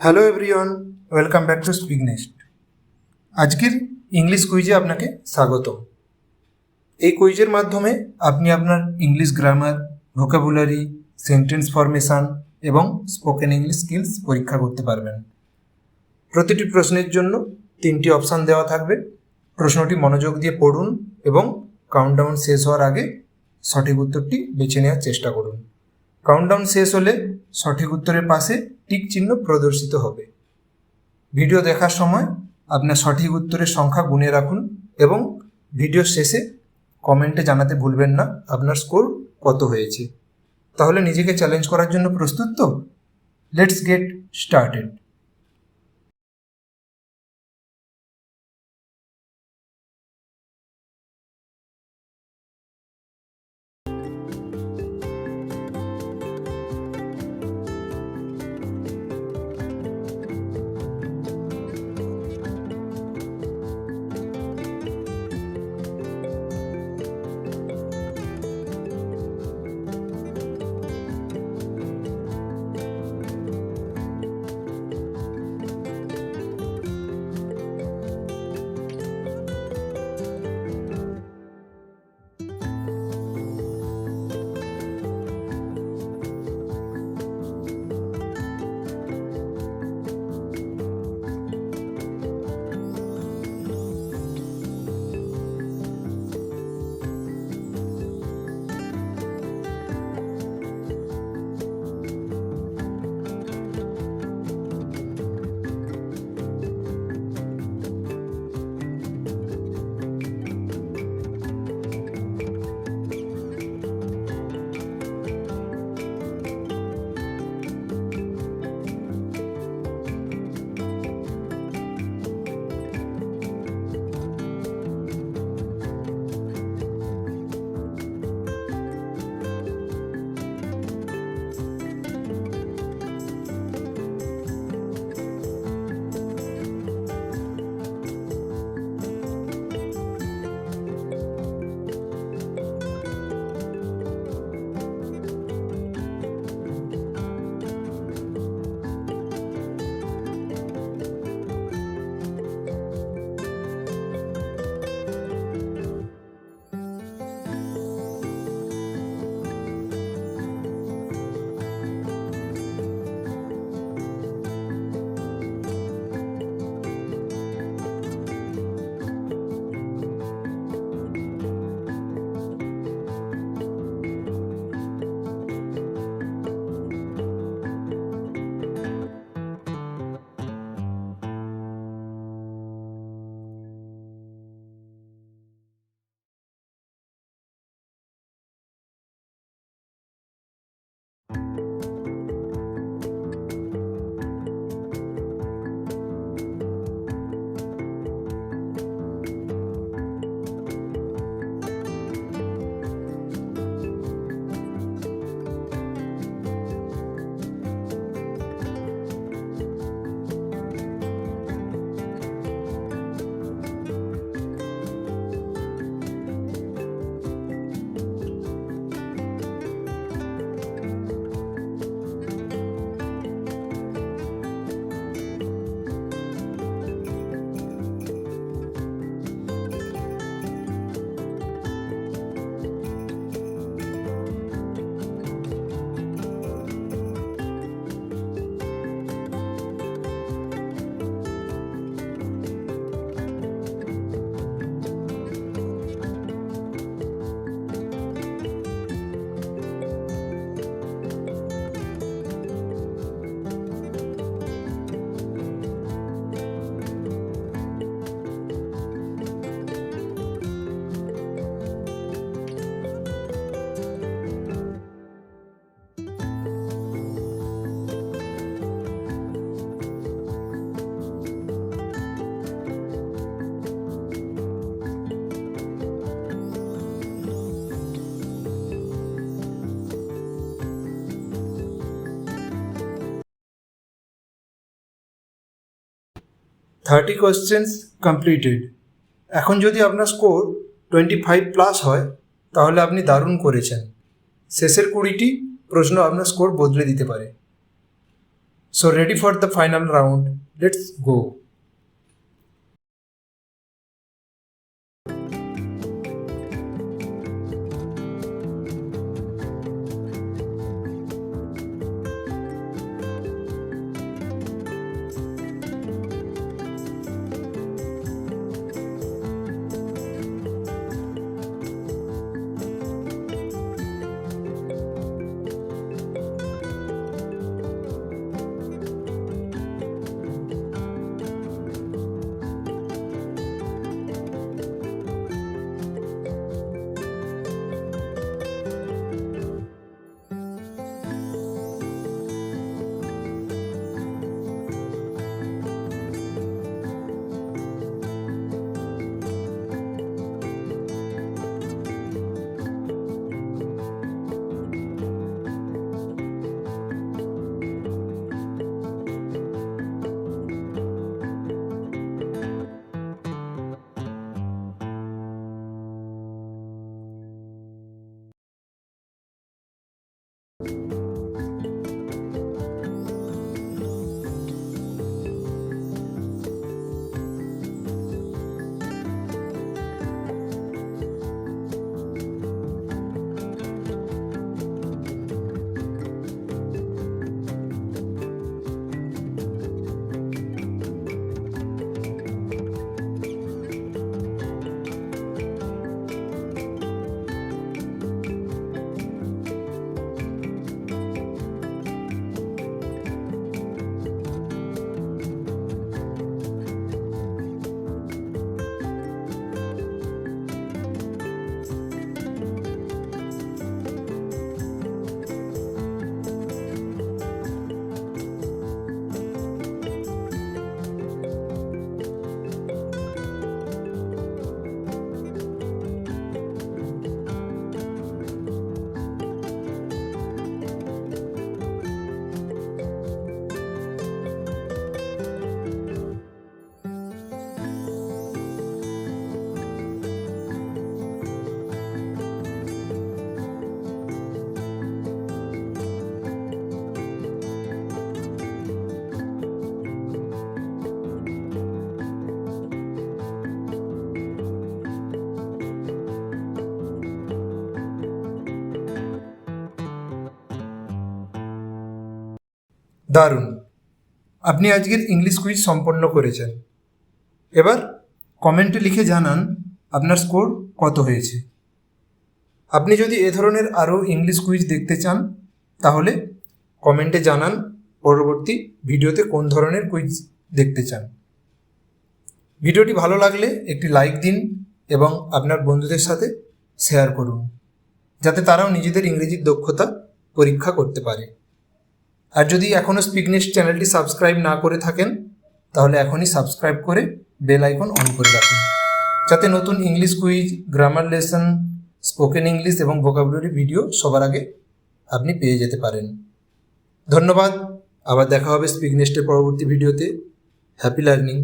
Hello everyone, welcome back to speak next. আজকের English কুইজে আপনাকে স্বাগতম। এই কুইজের মাধ্যমে আপনি আপনার English grammar, vocabulary, sentence formation এবং স্পোকেন ইংলিশ স্কিলস পরীক্ষা করতে পারবেন। প্রতিটি প্রশ্নের জন্য 3টি অপশান দেওয়া থাকবে। প্রশ্নটি মনোযোগ দিয়ে পড়ুন এবং কাউন্টডাউন শেষ হওয়ার আগে সঠিক উত্তরটি বেছে নেওয়ার চেষ্টা করুন। কাউন্টডাউন শেষ হলে সঠিক উত্তরের পাশে টিক চিহ্ন প্রদর্শিত হবে। ভিডিও দেখার সময় আপনার সঠিক উত্তরের সংখ্যা গুনে রাখুন এবং ভিডিওর শেষে কমেন্টে জানাতে ভুলবেন না আপনার স্কোর কত হয়েছে। তাহলে নিজেকে চ্যালেঞ্জ করার জন্য প্রস্তুত তো? Let's get started. Thirty questions completed. এখন যদি আপনার স্কোর 25+ হয় তাহলে আপনি দারুণ করেছেন। শেষের 20টি প্রশ্ন আপনার স্কোর বদলে দিতে পারে। So ready for the final round? Let's go. দারুণ, আপনি আজকের ইংলিশ কুইজ সম্পন্ন করেছেন। এবার কমেন্টে লিখে জানান আপনার স্কোর কত হয়েছে। আপনি যদি এ ধরনের আরও ইংলিশ কুইজ দেখতে চান তাহলে কমেন্টে জানান পরবর্তী ভিডিওতে কোন ধরনের কুইজ দেখতে চান। ভিডিওটি ভালো লাগলে একটি লাইক দিন এবং আপনার বন্ধুদের সাথে শেয়ার করুন, যাতে তারাও নিজেদের ইংরেজির দক্ষতা পরীক্ষা করতে পারে। আর যদি এখনও স্পিকনেস্ট চ্যানেলটি সাবস্ক্রাইব না করে থাকেন তাহলে এখনই সাবস্ক্রাইব করে বেল আইকন অন করে রাখুন, যাতে নতুন English quiz, grammar lesson, spoken English এবং ভোকাবুলারি ভিডিও সবার আগে আপনি পেয়ে যেতে পারেন। ধন্যবাদ, আবার দেখা হবে স্পিকনেস্টের পরবর্তী ভিডিওতে। Happy learning.